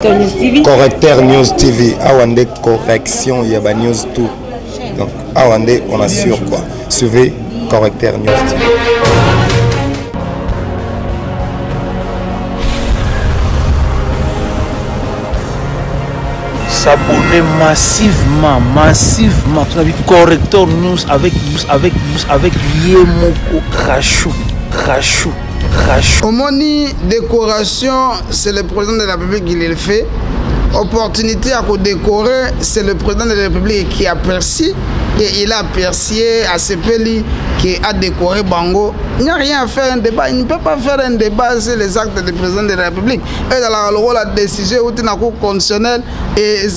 Correcteur News TV, Awande correction, il y a news tout. Donc Awande, on assure quoi. Suivez Correcteur News TV. S'abonner massivement. Tu as vu Correcteur News avec Yemoko Krachou. Omoni décoration, c'est le président de la République qui le fait. Opportunité à décorer, c'est le président de la République qui a perçu et il a apprécié à ce pays qui a décoré Bango. Il n'y a rien à faire un débat. Il ne peut pas faire un débat sur les actes du président de la République. Et dans la décision où la Cour constitutionnelle et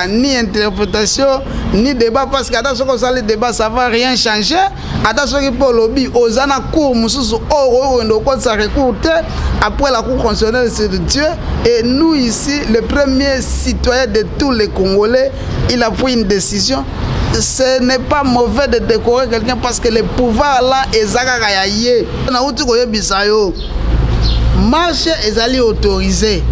ni interprétation ni débat parce que dans ce le débat ça va rien changer. Attention que pour lobby aux cour après la Cour constitutionnelle c'est de Dieu et nous ici le premier citoyen de tous les Congolais il a pris une décision. Ce n'est pas mauvais de décorer quelqu'un parce que le pouvoir là est zagayaye. Na uti koye bisayo. Marche est autorisé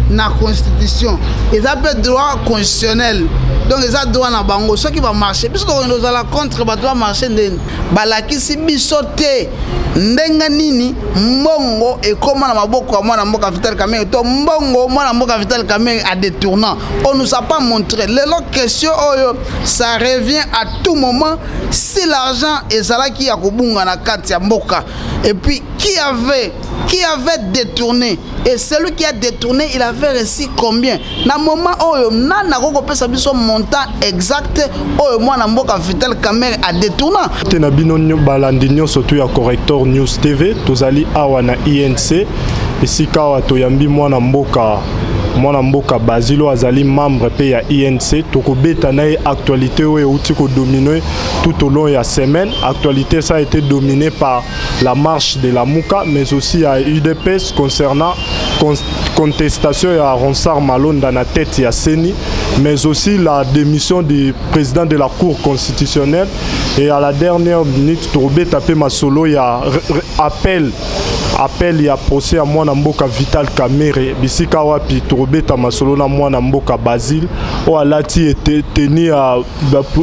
na constitution. Ils appellent droit constitutionnel. Donc ils ont droit na bango. Ceux qui vont marcher, puisque nous allons contre doit marcher ndeni. Balakisi bisote ndenga nini mbongo et comment na maboko mwana mboka Vital Kamerhe to mbongo mwana mboka Vital Kamerhe à détournant. On nous a pas montré. Les question oyo ça revient à tout moment si l'argent est là qui a kobunga na kati ya mboka. Et puis qui avait détourné et celui qui a détourné il avait reçu combien na moment oyo nana koko pesa biso montant exact oyo mwana mboka Vital Kamerhe a détournant tena bino balandi nyonso to ya Correcteur News TV tozali awa na INC esika awa toyambi mwana mboka Basilo azali membre pe ya INC tokobeta na actualité oyo uti ko dominer tout au long ya semaine. Actualité ça a été dominé par la marche de la Mouka mais aussi à UDPS concernant contestation à Ronsard Malonda na tête ya Seni mais aussi la démission du président de la Cour constitutionnelle et à la dernière minute tokobeta pe masolo ya appel ya procès à mwana mboka Vital Kamerhe bisika wapi tokobeta masolo na mwana mboka Basile o alati teni a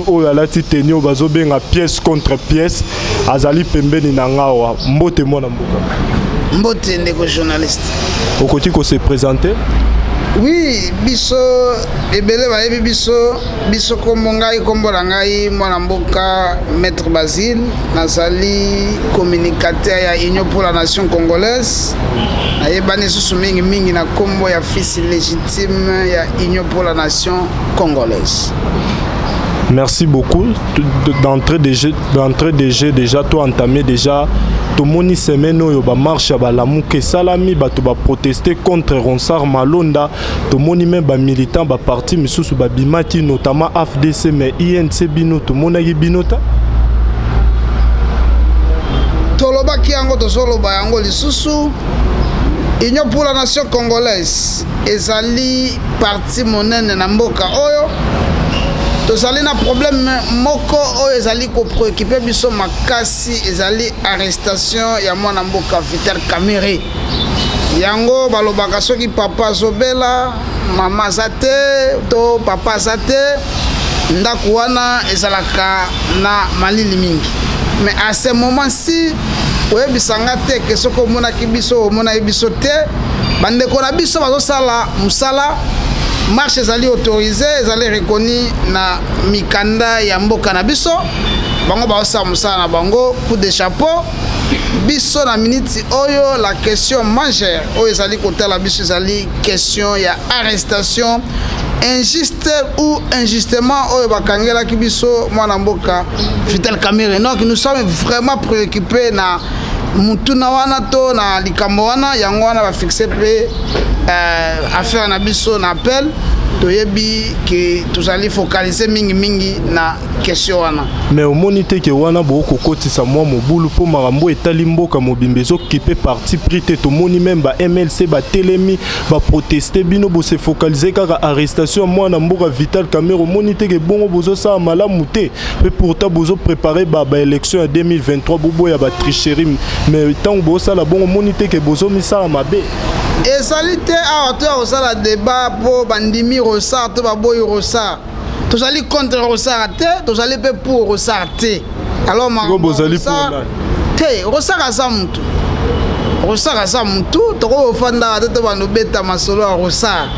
o alati teni o bazobenga pièce contre pièce azali pembeni na ngawa mbote mwana mboka mbote ndeko journaliste okoti ko se présenter. Oui, biso ebele bayebi biso komongai kombola ngai mwana mboka Maître Basile nazali communicateur ya Union pour la Nation congolaise ayebani susu mingi na kombo ya fils légitime ya Union pour la Nation congolaise. Merci beaucoup. D'entrée de jeu déjà toi entamé déjà tomoni semaine oyo ba marche ba lamuke salami ba to ba protester contre Ronsard Malonda tomoni même ba militant ba parti misusu ba bimaki notamment AFDC mais INC bino tomona yi binota toloba ki yango to solo ba yango lisusu Union pour la Nation congolaise ezali parti monene na mboka oyo tozali na problème moko oyo ezali ko préoccuper biso makasi ezali arrestation ya mwana mboka Vital Kamerhe yango balobaka soki papa zobela mama zate to papa zate ndako wana ezalaka na malili mingi mais à ce moment-ci oyebisanga te ke soko omonaki biso omona biso te bandeko na biso bazosala musala marche ezali autorisé ezali reconnu na mikanda ya mboka na biso bango baosala mosala na bango coup de chapeau biso na minute oyo la question majeure oyo ezali kotala biso ezali question ya arrestation injuste ou injustement oyo bakangelaki biso mwana mboka Vital Kamerhe. Donc nous sommes vraiment préoccupés na mutuna wana to na likambo wana yango wana ba fixer pe affaire na biso na appel toyebi que tous allons focaliser mingi na question wana mais au monité que wana boko kotisa mwa mobulu po marambo etali mboka mobimbezo kipe parti prité to moni même ba MLC ba telemi ba protester bino bo se focaliser kaka arrestation mwana mboka Vital Kamerhe au monité que bongo bozo sa malamu te mais pourtant bozo préparer ba élection en 2023 bobo ya ba tricherie mais tant bozo la bongo monité que bozo misala mabe ezali te awa toya kosala débat mpo bandimi rosar to baboyi rosar tozali contre rosar te tozali mpe pour rosar te alors te rosar aza mutu rosar aza mutu tokofanda te to banobeta masolo ya rosar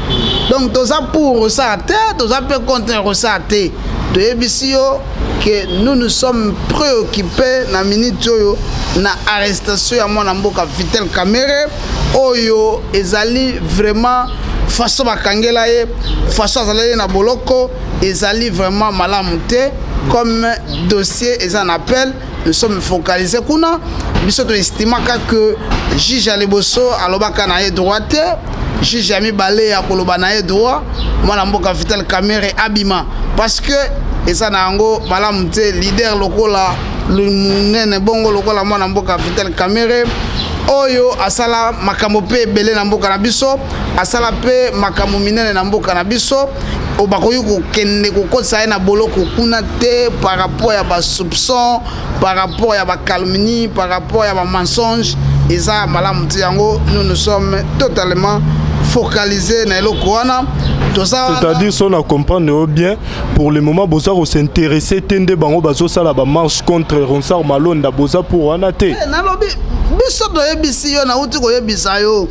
donc toza pour rosar te toza mpe contre rosar te toyebisi yo que nous sommes préoccupés na minute oyo na arrestation ya mwana mboka Vital Kamerhe oyo ezali vraiment façon bakangela ye façon azali na boloko ezali vraiment malamu te comme dossier eza en appel nous sommes focalisés kuna biso to estimaka que juge Aliboso alobaka na ye droit te juge ami balé ya koloba na ye droit mwana mboka Vital Kamerhe abima parce que eza na yango malamu te leader lokola munene bongo lokola mwana mboka Vital Kamerhe oyo asala makambo pe ebele na mboka na biso asala pe makambo minene na mboka na biso obakoyi kokende kokotisa ye na boloko kuna te par rapport ya basoupçon par rapport ya bacalomnie par rapport ya bamensonge eza malamu te yango nous sommes totalement focalisés na eloko wana. C'est-à-dire, si on comprend bien, pour le moment, Boza va s'intéresser, tende bango bazo sala ba marche contre Ronsard Malonda Boza pour anate. Nalobi biso do yebisi yo na uti ko yebisa yo.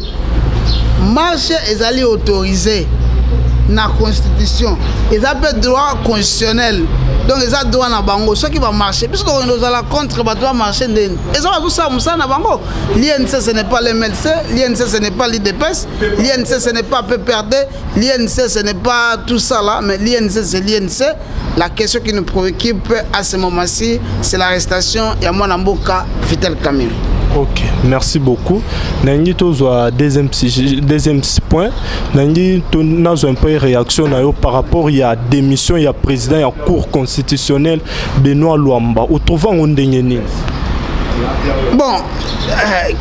Marche ezali autorisé na constitution. Ils appellent droit constitutionnel. Donc ils ont droit na bango ceux qui vont marcher puisque nous allons contre ba droit marcher ndeni. Ils ont tout ça musa na bango. L'INC ce n'est pas le MLC, l'INC ce n'est pas l'IDPS, l'INC ce n'est pas PPRD, l'INC ce n'est pas tout ça là, mais l'INC c'est l'INC. La question qui nous préoccupe à ce moment-ci, c'est l'arrestation de mwana mboka Vital Kamerhe. Ok, merci beaucoup. Nangi tozo deuxième point. Nangi tozo un peu réaction par rapport à démission ya président ya cour constitutionnelle Benoît Luamba. Au trouvant on dengeni. Bon,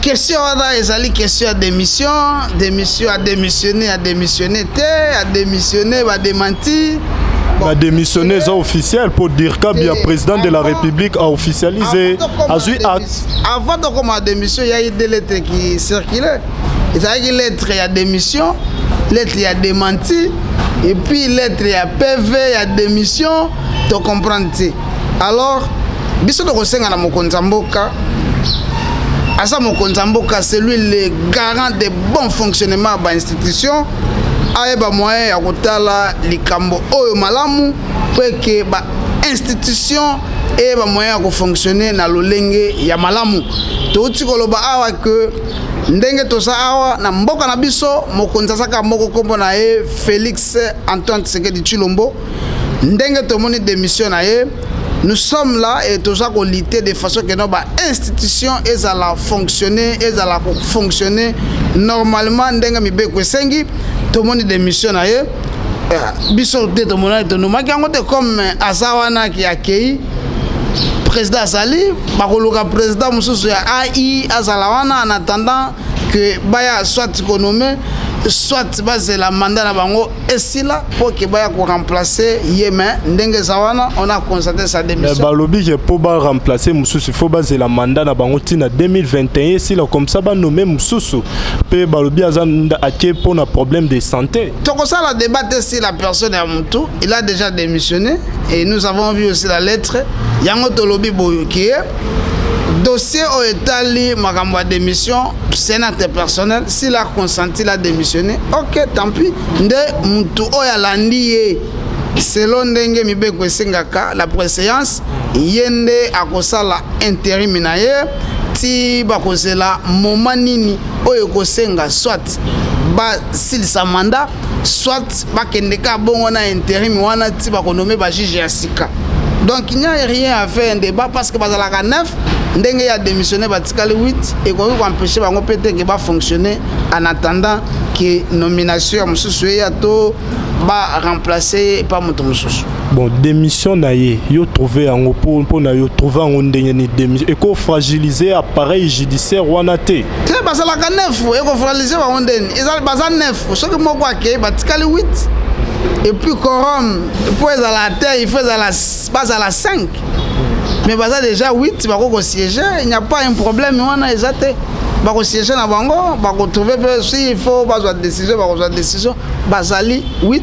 question là ezali question à démission a démissionné va démentir. La démissionné est officielle pour dire que le président de la République a officialisé acte. Avant de commencer la démission, il y a eu des lettres qui circulaient. Il y a eu lettre à démission, lettre à démenti, et puis lettre à PV à démission, tu comprends. Alors, biso to kosenga na mokonzi mboka. Asa mokonzi mboka c'est lui le garant de bon fonctionnement de l'institution. Ayeba moyen ya kotala likambo oyo malamu peke ba institution et ba moyen ya fonctionner na lolenge ya malamu to tikoloba awa que ndenge to sa awa na mboka na biso mokonzi saka moko kombo na ye Félix Antoine Tshisekedi Tshilombo ndenge to moni démission na ye. Nous sommes là et tout ça qu'on lutte de façon que nos institutions elles allaient fonctionner normalement ndenge mibe kwesengi tout le monde démission na ye biso de tout le monde to noma kango te comme azawana qui accueilli président Azali bakoluka président mususu ya AI azalawana en attendant que baya soit économie soit base la mandat na bango esila pour que baya ko remplacer Yémen ndenge zawana on a constaté sa démission. Mais balobi que pour ba remplacer mususu faut base la mandat na bango tina 2021 si là comme ça ba nommer mususu pe balobi azanda aké pour un problème de santé. Donc ça la débattre si la personne est mutu, il a déjà démissionné et nous avons vu aussi la lettre yango tolobi boyoki dossier au étali makambo de démission sénateur personnel s'il a consenti la démissionner ok tant pis nde mutu oya landi selon ndenge mibeko esengaka la préséance yende akosala intérim na ye ti bakozela moment nini oyo kosenga soit ba silisa mandat soit bakendeka bongo na intérim wana ti bakonome ba juge ya sika. Donc il n'y a rien à faire un débat parce que bazalaka 9 ndenge ya démissionné batikali 8 et qu'on va empêcher bango péter que va fonctionner en attendant que nomination mususu ya to ba remplacer par moto mususu. Bon démission na ye yo trouver en pour na yo trouver en ndenge ni démission et ko fragiliser appareil judiciaire wana te. Te bazalaka 9 et ko fragiliser ba ndeni ezali baza 9 ce que moko ke batikali 8. Et puis quorum pour la terre il faut à la 5 mais déjà 8 il n'y a pas un problème on a exacté bakosiéger na bango bakotrouve mpe si il faut bazwa décision bakozwa décision bazali 8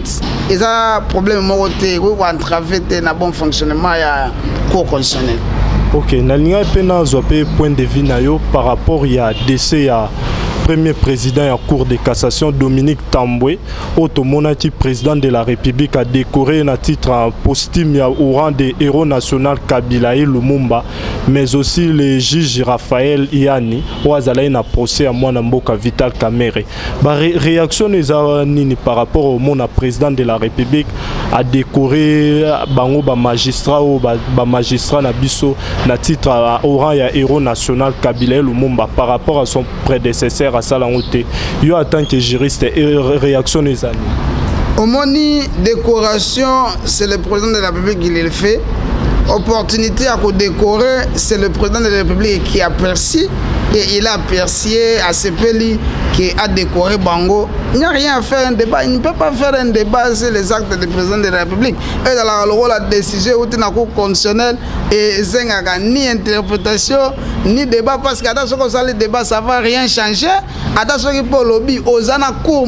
eza problème moko te ekoki koentrave te na bon fonctionnement ya cour constitutionnel. Ok, nalinga mpe nazwa mpe point de vue na yo par rapport ya décès ya premier président ya cour de cassation Dominique Tambwe automonaki président de la République a décoré na titre posthume ya au rang de héros national Kabila et Lumumba, mais aussi le juge Raphaël Iani oazala na procès à mwana mboka Vital Kamerhe. Ba réaction eza nini par rapport au mona président de la République a décoré bango ba magistrat ou ba magistrat na biso na titre au rang ya héros national Kabila et Lumumba par rapport à son prédécesseur à Salangote. Yo en tant que juriste réaction les années. Omoni décoration, c'est le président de la République qui le fait. Opportunité à décorer, c'est le président de la République qui a perçu et il a apprécié à ce pays qui a décoré Bango. Il n'y a rien à faire un débat. Il ne peut pas faire un débat sur les actes du président de la République. Et dans le rôle de la décision, où il y a un cours constitutionnel et il n'y a ni interprétation, ni débat. Parce que attention, le débat, ça ne va rien changer. Attention, pour le lobby, aux ana cours,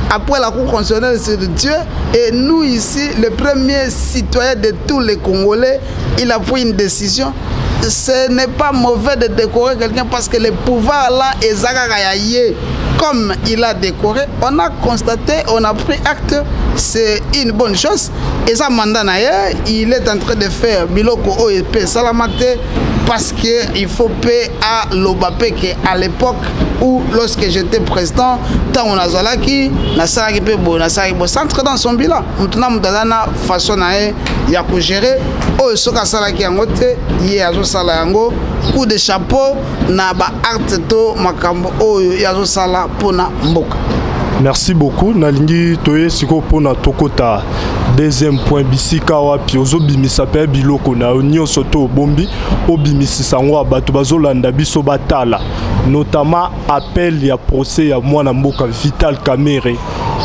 après la cour constitutionnelle, c'est de Dieu. Et nous ici, le premier citoyen de tous les Congolais, il a pris une décision. Ce n'est pas mauvais de décorer quelqu'un parce que le pouvoir là est zagayaye. Comme il a décoré, on a constaté, on a pris acte, c'est une bonne chose. Et ça, Mandanaye, il est en train de faire Biloko OEP Salamate parce qu'il faut payer à l'Obapé qu'à l'époque où, lorsque j'étais président, tant on a Zalaki, Nasaraki Pebo, Nasaraki Bo, centre dans son bilan. Maintenant, nous avons façon de gérer. Oh, ce que Salaki Angote, Yazo Salayango, coup de chapeau, Naba Arteto, Makambo, Oh, Yazo Sala, Pona Mboka. Merci beaucoup. Nalingi toye siko pona tokota deuxième point bisika wapi ozobimisa pe biloko na nyonso to bombi obimisi sango bato bazolanda biso batala notamment appel ya procès ya mwana mboka Vital Kamerhe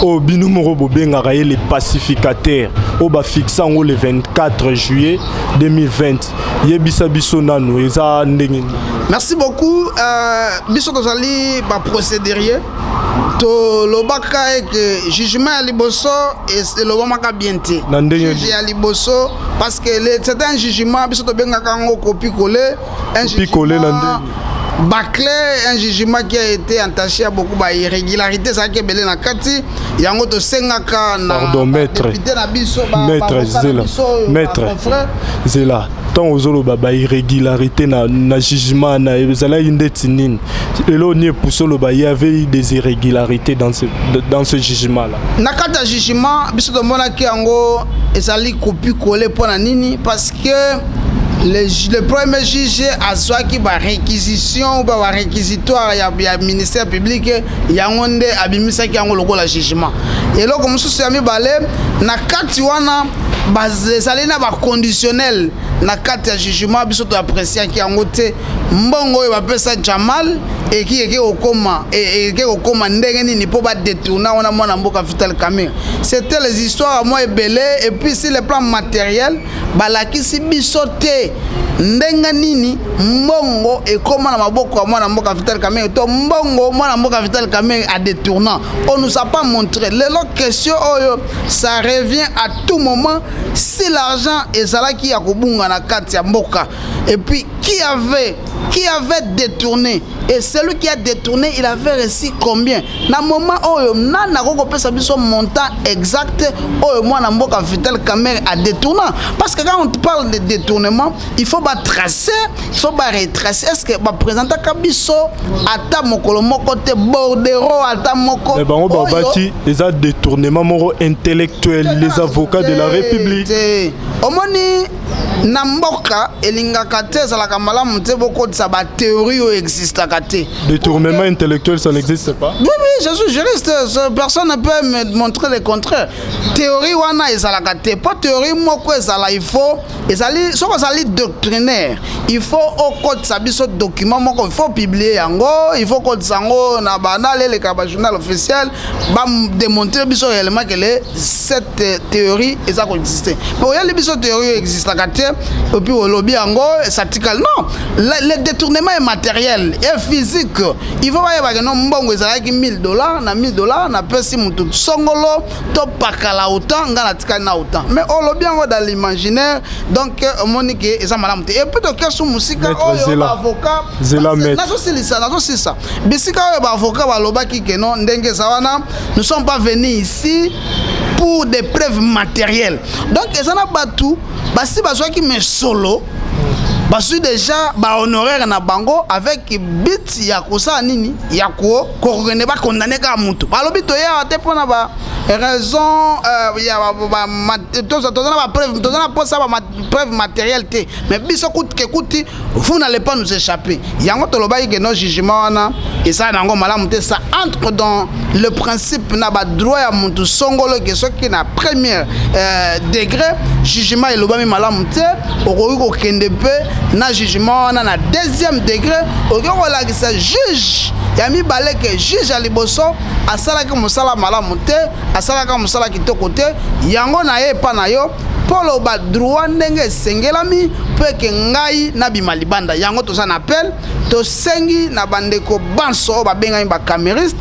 au binomoro bobenga les pacificateurs au ba fixa le 24 juillet 2020 yebisa biso nanu eza ndenge. Merci beaucoup. Biso tozali ba procédurier to lobaka et que jugement à liboso et le wamaka bienté juge à liboso parce que c'est un jugement biso to benga kango copie coller un jugement bâclé, un jugement qui a été entaché à beaucoup d'irrégularités, ça qui est belé na kati yango to sengaka na pardon maître Zela tant aux oloba ba irrégularité na jugement na ezala indetinine elo nie pusolo ba il y avait des irrégularités dans ce jugement là na kata jugement biso to mona ki yango ezali copie coller pour na nini parce que le premier juge a soit qui va réquisition ou va réquisitoire ya ministère public yango nde abimisa ki yango lokola jugement et là comme ça ami balé na kati wana bazali na ba conditionnel na kati ya jugement biso to apprécier ki yango te mbongo oyo bapesa Jamal et qui est au coma et qui est au coma ndenge nini po ba détourner on a mwana mboka Vital Kamerhe. C'était les histoires à moi belé et puis sur le plan matériel balakisi biso te ndenge nini mbongo et comment na maboko ya mwana mboka Vital Kamerhe to mbongo mwana mboka Vital Kamerhe a détournant. On nous a pas montré les question oyo ça revient à tout moment si l'argent est là qui a kobunga na kati ya mboka et puis qui avait détourné et celui qui a détourné il avait reçu combien na moment oyo nana koko pesa biso montant exact oyo mwana mboka Vital Kamerhe a détournant parce que quand on parle de détournement il faut ba tracer il faut ba retracer est-ce que ba présenter kabiso ata mokolo moko te bordero ata moko mais bango ba bati les a détournement moro intellectuel les avocats de la République omoni na mboka elingaka te ezalaka malamu te bokotisa ba théorie existe kate. Détournement intellectuel ça n'existe pas. Oui je suis juriste, personne ne peut me montrer le contraire. Théorie wana ezalaka te pas théorie moko ezala il faut ezali soko ezali doctrinaire il faut okotisa biso document moko il faut publier yango il faut kotisa yango na banale le kaba journal officiel ba démontrer biso réellement que cette théorie eza ko exister mais il y a biso théorie existe kate et puis au lobby yango ça tika non les détournement est matériel et physique. Il faut voir que non mbongo ezalaki $1000 na $1000 na pesi mutu songolo to pakala autant ngana tikana na autant. Mais on lo bien dans l'imaginaire donc monique eza malamu te. Et puis to kesu musika oyo avocat zela met. Nazo ça. Bisika oyo ba avocat ba lobaki que non ndenge zawana nous sommes pas venus ici pour des preuves matérielles. Donc ezana batu basi bazwaki me solo basu déjà ba honoraire na bango avec bit ya kosa nini ya ko ne pas condamner ka mutu balobi to ya te pona ba raison ya ba preuve matérielle te mais biso kuti vous n'allez pas nous échapper yango to loba que non jugement wana et ça nango malamu te ça entre dans le principe na ba droit ya mutu songolo que ce qui na premier degré jugement et lobami malamu te okoki ko kende pe na jugement wana na deuxième degré okoki ko lakisa juge ya mibale ke juge ya liboso asalaki mosala malamu te asalaka mosala kitoko te yango na ye pa na yo polo ba droit ndenge sengelami pe ke ngai na bima libanda yango to sa na appel to sengi na bandeko banso ba benga ba camériste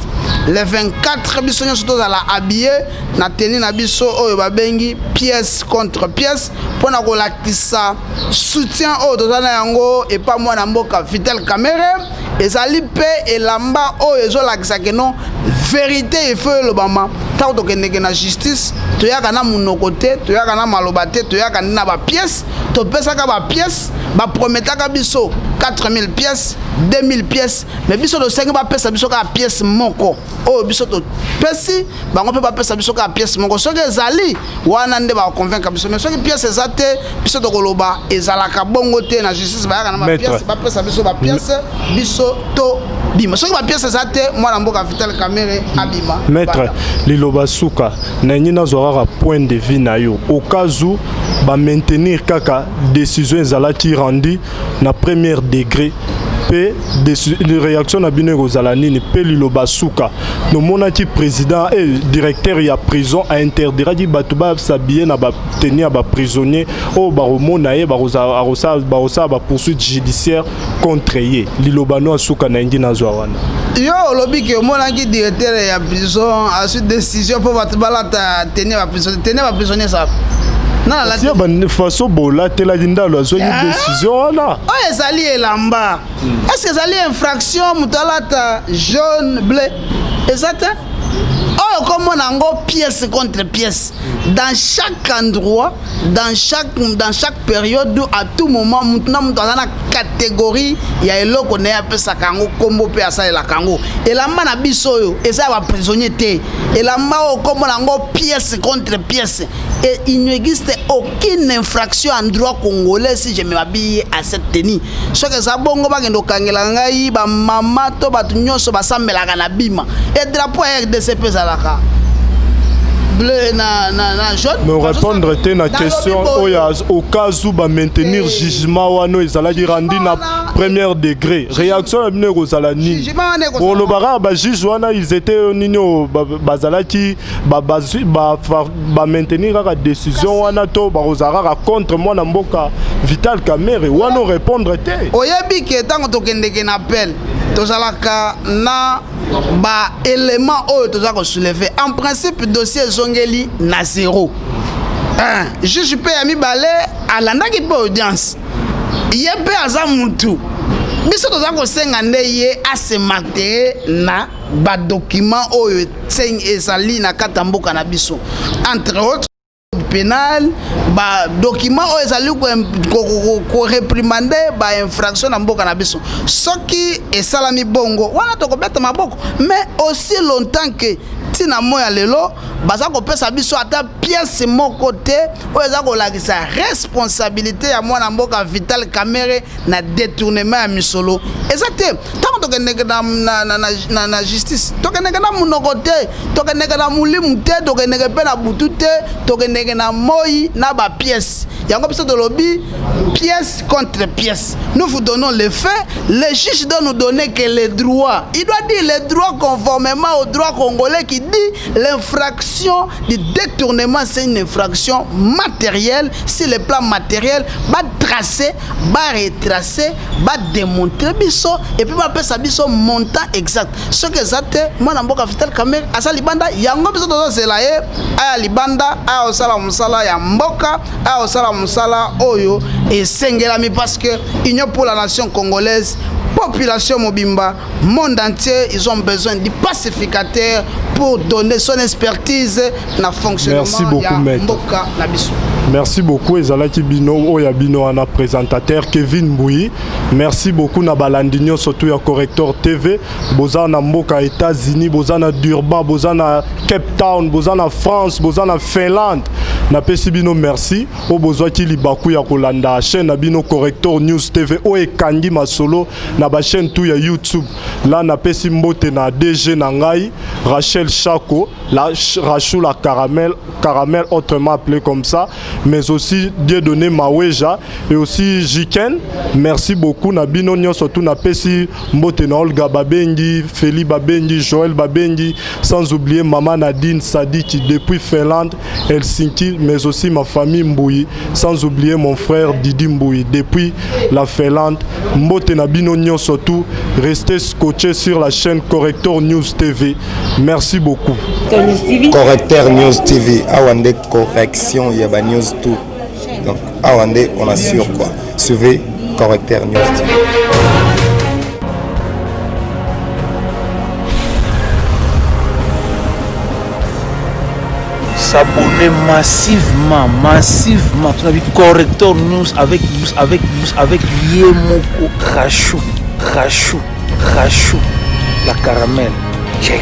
les 24 biso nyonso tozala habillé na tenue na biso oyo ba bengi pièce contre pièce pona ko lakisa soutien oyo tozana yango et pas moi na mboka Vital Kamerhe ezali pe elamba oyo ezolakisa ke non vérité il faut le bama tant to kende na justice to yaka na munoko te to yaka na maloba te to yaka na ba pièce to pesa ka ba pièce ba prometaka biso 4000 pièces 2000 pièces mais biso do sengi ba pesa biso ka pièce moko oyo biso to pesi bango pe ba pesa biso ka pièce moko soki ezali wana nde ba convaincre biso mais soki pièce ezate biso to koloba ezalaka bongo te na justice ba yaka na ba pièce ba pesa biso ba pièce biso to bima soki ba pièce ezate mwana mboka Vital Kamerhe abima maître liloba suka na nyina zora point de vue na yo au cas où ba maintenir kaka décision ezalaki rendi na premier degré pe des réactions na bino kozala nini pe liloba suka no monaki président et directeur ya prison a interdiraki bato ba s'habiller na ba tenir ba prisonnier o ba romona ye ba rosa ba poursuite judiciaire contre ye liloba no suka na ngi na zwana yo lobi ke monaki directeur ya prison a su décision pour bato balata tenir ba prisonnier ça na la bonne façon bola tela dinda lo zo décision là oh ezali elamba est-ce que ezali infraction mutalata jaune bleu exact oh comme on a pièce contre pièce dans chaque endroit dans chaque période à tout moment maintenant dans la catégorie il y a eloko na ya pesa kango kombo pe asa la kango elamba na biso yo eza ba prisonnier te elamba o comme on a pièce contre pièce et il n'existe aucune infraction en droit congolais si je m'habille à cette tenue ce que ça bongo ba ngendo kangela ngai ba mama to ba nyonso ba sambelaka na bima et drapeau RDC zalaka bleu na jaune me répondre te na question au cas où ba maintenir jugement wano ezalaki rendi na premier degré réaction na bino kozala nini pour le bara ba juge wana ils étaient nino bazalaki ba maintenir la décision wana to ba kozara contre moi na mboka Vital Kamerhe wano répondre te oyebi ke tango tokendeke na appel tozalaka na ba élément oyo tozako soulever en principe dossier zongeli na zéro juge pe ya mibale alandaki pe audience ye pe aza mutu biso tozako senga nde ye asemate na ba document oyo ezali na kata mboka na biso entre autres pénal ba document oyo ezali ko réprimander ba infraction na mboka na biso soki esalami bongo wana tokobeta maboko mais aussi longtemps que tina moya lelo baza kopesa biso ata pièce moko te oyo eza kolakisa responsabilité ya mwana mboka Vital Kamerhe na détournement ya misolo eza te ntango tokendeke na justice tokendeke na munoko te tokendeke na mulimu te tokendeke mpe na butu te tokendeke na moi na ba pièce yango biso tolobi pièce contre pièce nous vous donnons les faits le juge doit nous donner que les droits il doit dire les droits conformément aux droits congolais qui dit l'infraction du détournement, c'est une infraction matérielle. Si le plan matériel va tracer, va retracer, va démontrer biso et puis va faire ça biso montant exact. Ce que ça te moi na mboka Vital Kamerhe asa libanda yango biso tozo selaye aya libanda aya osala musala ya mboka aya osala musala oyo et sengelami parce que Union pour la nation congolaise, population mobimba, monde entier, ils ont besoin du pacificateur pour donner son expertise dans le fonctionnement. Merci beaucoup, maître. Merci beaucoup, Ezalaki Bino, Oya Bino, un présentateur, Kevin Bouyi. Merci beaucoup, Nabalandinho, surtout à Corrector TV. Bozana Mboka, États-Unis, Bozana Durban, Bozana Cape Town, Bozana France, Bozana Finlande. Napesi Bino, merci. O Bozwa Kili Baku ya Kolanda, chaîne Nabino Corrector News TV, Oye Kangi Masolo, Naba chaîne tout ya YouTube. Là, Napesi Mbote na DG Nangai, Rachel Chako, Rachou la caramel, autrement appelé comme ça. Mais aussi Dieudonné Maweja et aussi Jiken. Merci beaucoup. Nabino Nyo surtout Napesi Mbote na Olga Babengi, Feli Babengi, Joël Babengi, sans oublier Maman Nadine Sadiki depuis Finlande, Helsinki, mais aussi ma famille Mbouyi, sans oublier mon frère Didi Mbouyi depuis la Finlande. Mbote Nabino Nyo surtout, restez scotchés sur la chaîne Corrector News TV. Merci beaucoup. Corrector News TV, Awande correction, Yaba News tout. Donc, Awande, on assure quoi. Suivez Corrector News TV. S'abonner massivement. Tu as vu Corrector News avec Yemoko Rachou, la caramel. Check.